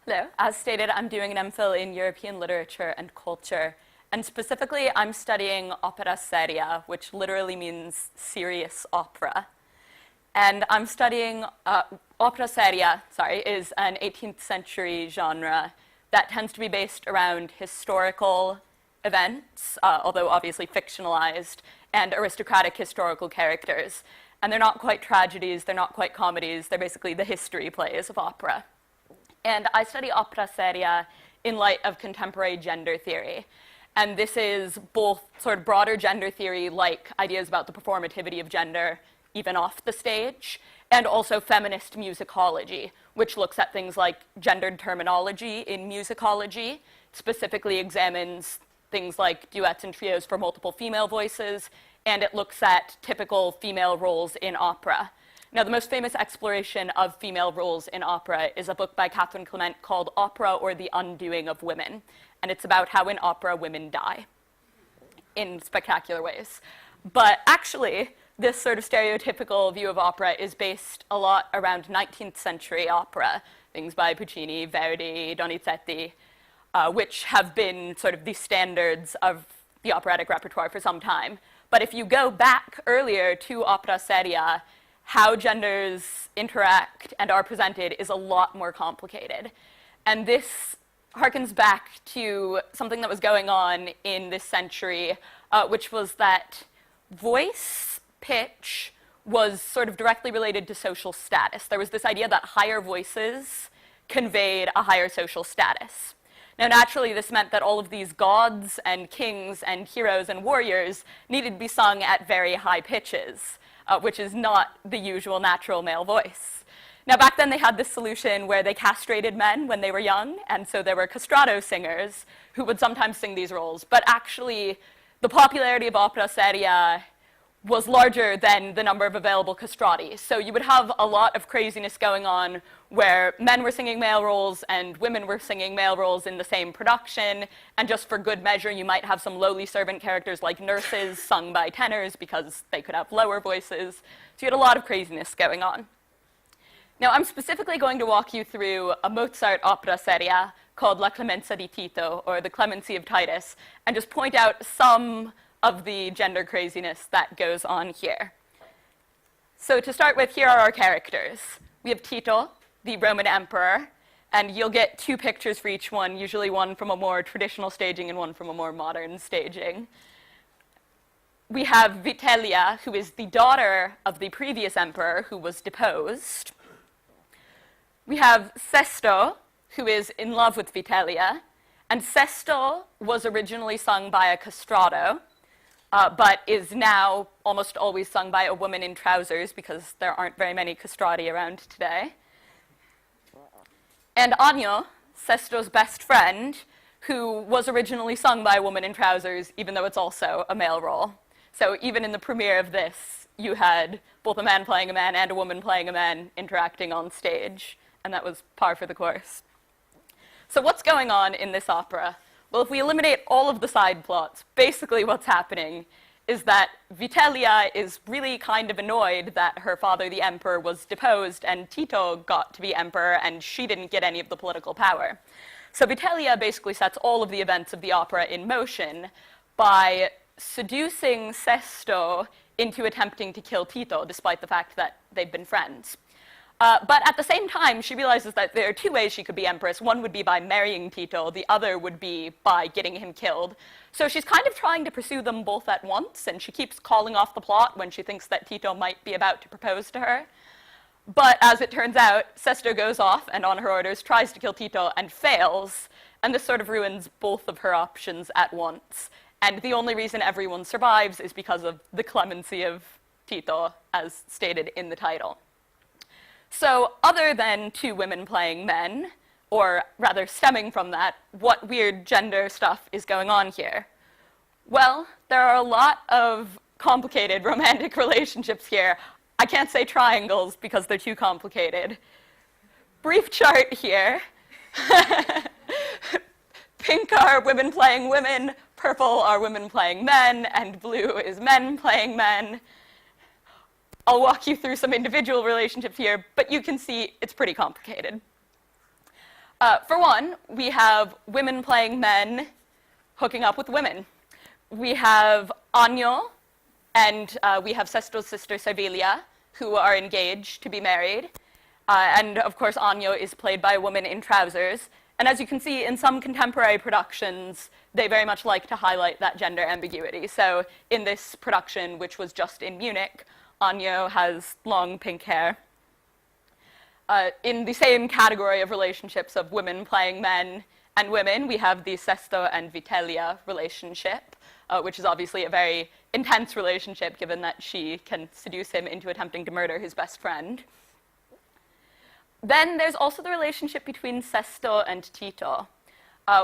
Hello. As stated, I'm doing an MPhil in European Literature and Culture, and specifically I'm studying opera seria, which literally means serious opera. And I'm studying opera seria, is an 18th century genre that tends to be based around historical events, although obviously fictionalized, and aristocratic historical characters. And they're not quite tragedies, they're not quite comedies, they're basically the history plays of opera. And I study opera seria in light of contemporary gender theory. And this is both sort of broader gender theory, like ideas about the performativity of gender, even off the stage, and also feminist musicology, which looks at things like gendered terminology in musicology, specifically examines things like duets and trios for multiple female voices, and it looks at typical female roles in opera. Now, the most famous exploration of female roles in opera is a book by Catherine Clement called Opera or the Undoing of Women, and it's about how in opera women die in spectacular ways. But actually, this sort of stereotypical view of opera is based a lot around 19th century opera, things by Puccini, Verdi, Donizetti, which have been sort of the standards of the operatic repertoire for some time. But if you go back earlier to opera seria, how genders interact and are presented is a lot more complicated. And this harkens back to something that was going on in this century, which was that voice pitch was sort of directly related to social status. There was this idea that higher voices conveyed a higher social status. Now, naturally, this meant that all of these gods and kings and heroes and warriors needed to be sung at very high pitches, which is not the usual natural male voice. Now, back then, they had this solution where they castrated men when they were young, and so there were castrato singers who would sometimes sing these roles. But actually, the popularity of opera seria was larger than the number of available castrati. So you would have a lot of craziness going on where men were singing male roles and women were singing male roles in the same production, and just for good measure, you might have some lowly servant characters like nurses sung by tenors because they could have lower voices. So you had a lot of craziness going on. Now, I'm specifically going to walk you through a Mozart opera seria called La Clemenza di Tito, or The Clemency of Titus, and just point out some of the gender craziness that goes on here. So to start with, here are our characters. We have Tito, the Roman emperor, and you'll get two pictures for each one, usually one from a more traditional staging and one from a more modern staging. We have Vitellia, who is the daughter of the previous emperor who was deposed. We have Sesto, who is in love with Vitellia, and Sesto was originally sung by a castrato, but is now almost always sung by a woman in trousers because there aren't very many castrati around today. And Agno, Sesto's best friend, who was originally sung by a woman in trousers, even though it's also a male role. So even in the premiere of this, you had both a man playing a man and a woman playing a man interacting on stage, and that was par for the course. So what's going on in this opera? Well, if we eliminate all of the side plots, basically what's happening is that Vitellia is really kind of annoyed that her father, the emperor, was deposed and Tito got to be emperor and she didn't get any of the political power. So Vitellia basically sets all of the events of the opera in motion by seducing Sesto into attempting to kill Tito, despite the fact that they've been friends. But at the same time, she realizes that there are two ways she could be empress. One would be by marrying Tito. The other would be by getting him killed. So she's kind of trying to pursue them both at once, and she keeps calling off the plot when she thinks that Tito might be about to propose to her. But as it turns out, Sesto goes off and on her orders tries to kill Tito and fails, and this sort of ruins both of her options at once. And the only reason everyone survives is because of the clemency of Tito, as stated in the title. So other than two women playing men, or rather stemming from that, what weird gender stuff is going on here? Well, there are a lot of complicated romantic relationships here. I can't say triangles because they're too complicated. Brief chart here. Pink are women playing women, purple are women playing men, and blue is men playing men. I'll walk you through some individual relationships here, but you can see it's pretty complicated. For one, we have women playing men hooking up with women. We have Agno, and we have Sesto's sister Servilia, who are engaged to be married. And of course, Agno is played by a woman in trousers. And as you can see, in some contemporary productions, they very much like to highlight that gender ambiguity. So in this production, which was just in Munich, Agno has long pink hair. In the same category of relationships of women playing men and women, we have the Sesto and Vitellia relationship, which is obviously a very intense relationship, given that she can seduce him into attempting to murder his best friend. Then there's also the relationship between Sesto and Tito,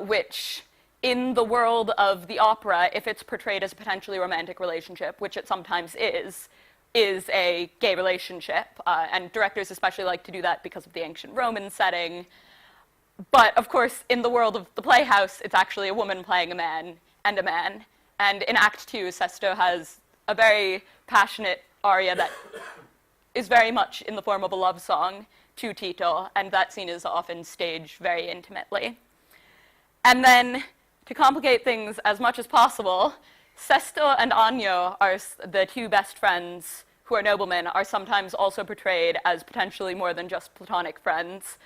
which, in the world of the opera, if it's portrayed as a potentially romantic relationship, which it sometimes is a gay relationship, and directors especially like to do that because of the ancient Roman setting. But of course, in the world of the playhouse, it's actually a woman playing a man and a man. And in Act 2, Sesto has a very passionate aria that is very much in the form of a love song to Tito, and that scene is often staged very intimately. And then, to complicate things as much as possible, Sesto and Agno are the two best friends who are noblemen, are sometimes also portrayed as potentially more than just platonic friends.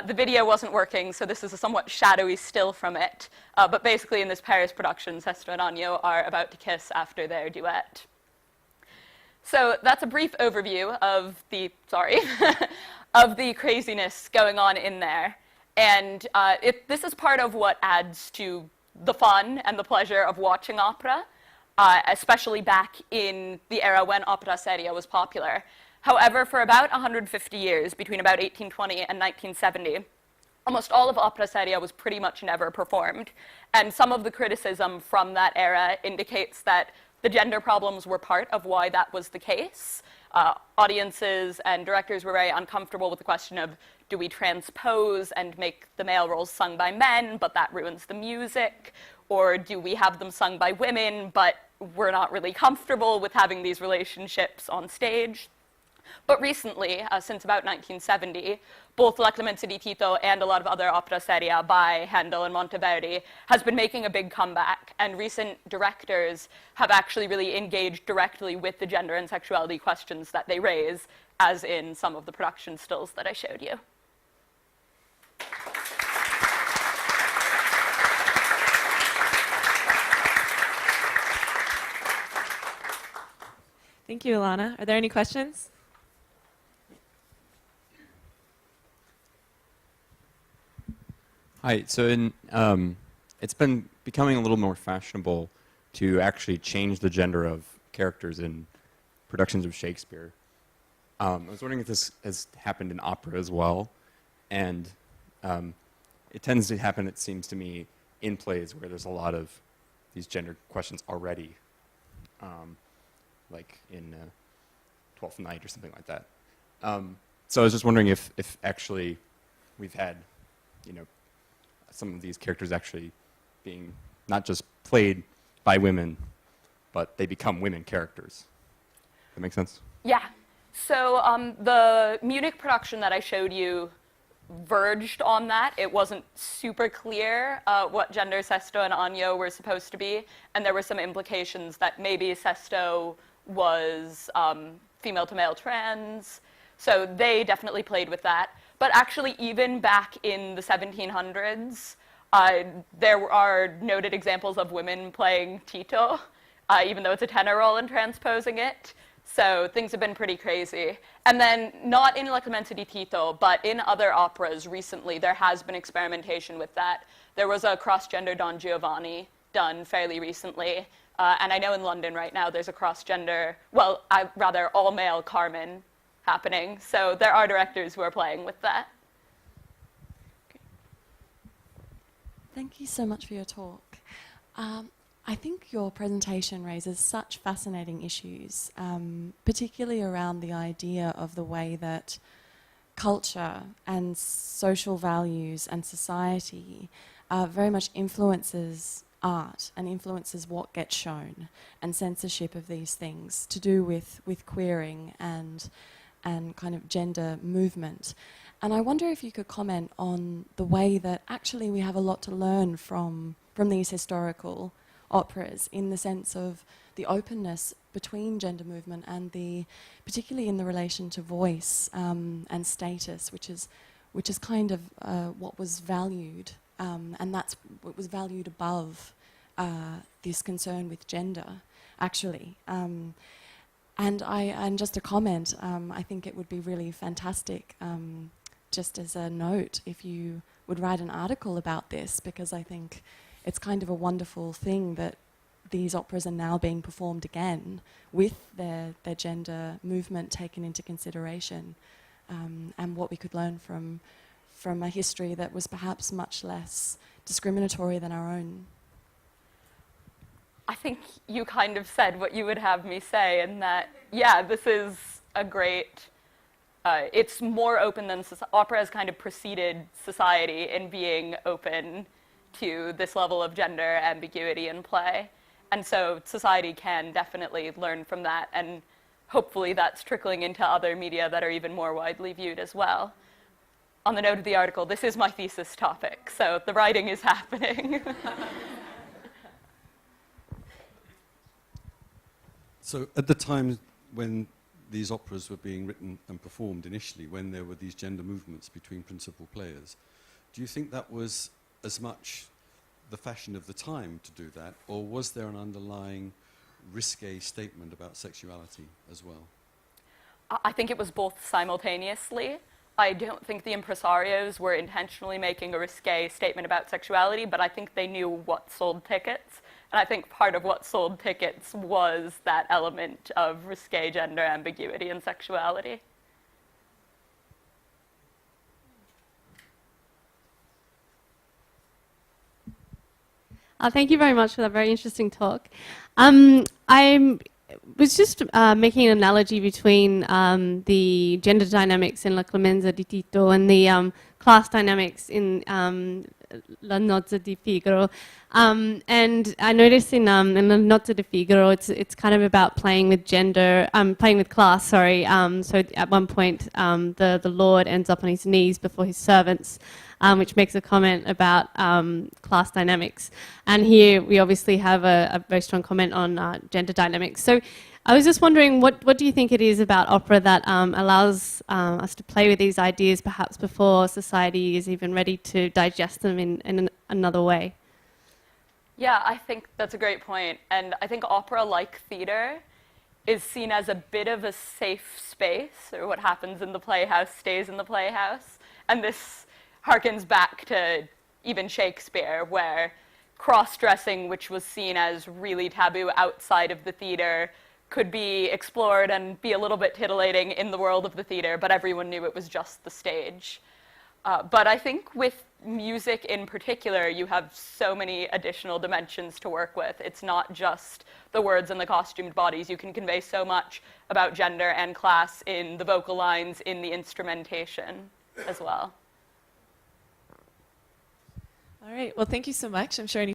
The video wasn't working, so this is a somewhat shadowy still from it. But basically, in this Paris production, Sesto and Agno are about to kiss after their duet. So that's a brief overview of the, of the craziness going on in there. And this is part of what adds to the fun and the pleasure of watching opera, especially back in the era when opera seria was popular. However, for about 150 years, between about 1820 and 1970, almost all of opera seria was pretty much never performed. And some of the criticism from that era indicates that the gender problems were part of why that was the case. Audiences and directors were very uncomfortable with the question of, do we transpose and make the male roles sung by men, but that ruins the music? Or do we have them sung by women, but we're not really comfortable with having these relationships on stage? But recently, since about 1970, both La Clemenza di Tito and a lot of other opera seria by Handel and Monteverdi has been making a big comeback, and recent directors have actually really engaged directly with the gender and sexuality questions that they raise, as in some of the production stills that I showed you. Thank you, Ilana. Are there any questions? Hi. So it's been becoming a little more fashionable to actually change the gender of characters in productions of Shakespeare. I was wondering if this has happened in opera as well. And it tends to happen, it seems to me, in plays where there's a lot of these gender questions already, like in Twelfth Night or something like that. So I was just wondering if actually we've had, some of these characters actually being not just played by women, but they become women characters. That make sense? Yeah. So the Munich production that I showed you verged on that. It wasn't super clear what gender Sesto and Agno were supposed to be, and there were some implications that maybe Sesto was female to male trans, so they definitely played with that. But actually, even back in the 1700s, there are noted examples of women playing Tito, even though it's a tenor role and transposing it. So things have been pretty crazy. And then, not in La Clemenza di Tito, but in other operas recently, there has been experimentation with that. There was a cross-gender Don Giovanni done fairly recently. And I know in London right now there's a cross-gender, well, rather all-male Carmen happening. So there are directors who are playing with that. Thank you so much for your talk. I think your presentation raises such fascinating issues, particularly around the idea of the way that culture and social values and society very much influences art and influences what gets shown, and censorship of these things to do with queering and kind of gender movement. And I wonder if you could comment on the way that actually we have a lot to learn from these historical operas, in the sense of the openness between gender movement and particularly in the relation to voice and status, which is kind of what was valued, and that's what was valued above this concern with gender, actually. And just a comment, I think it would be really fantastic, just as a note, if you would write an article about this, because I think it's kind of a wonderful thing that these operas are now being performed again with their gender movement taken into consideration, and what we could learn from a history that was perhaps much less discriminatory than our own. I think you kind of said what you would have me say, in that, yeah, this is a great, it's more open than, opera has kind of preceded society in being open to this level of gender ambiguity in play. And so society can definitely learn from that, and hopefully that's trickling into other media that are even more widely viewed as well. On the note of the article, this is my thesis topic, so the writing is happening. So at the time when these operas were being written and performed initially, when there were these gender movements between principal players, do you think that was as much the fashion of the time to do that, or was there an underlying risque statement about sexuality as well? I think it was both simultaneously. I don't think the impresarios were intentionally making a risque statement about sexuality, but I think they knew what sold tickets. And I think part of what sold tickets was that element of risque gender ambiguity and sexuality. Thank you very much for that very interesting talk. I was just making an analogy between the gender dynamics in La Clemenza di Tito and the class dynamics in La Nozze di Figaro. And I noticed in La Nozze di Figaro, it's kind of about playing with gender, playing with class, sorry. So at one point, the Lord ends up on his knees before his servants, which makes a comment about class dynamics. And here we obviously have a very strong comment on gender dynamics. So I was just wondering, what do you think it is about opera that allows us to play with these ideas perhaps before society is even ready to digest them in another way? Yeah, I think that's a great point. And I think opera, like theater, is seen as a bit of a safe space, or what happens in the playhouse stays in the playhouse. And this harkens back to even Shakespeare, where cross-dressing, which was seen as really taboo outside of the theater, could be explored and be a little bit titillating in the world of the theater, but everyone knew it was just the stage. But I think with music in particular, you have so many additional dimensions to work with. It's not just the words and the costumed bodies. You can convey so much about gender and class in the vocal lines, in the instrumentation as well. All right. Well, thank you so much. I'm sure any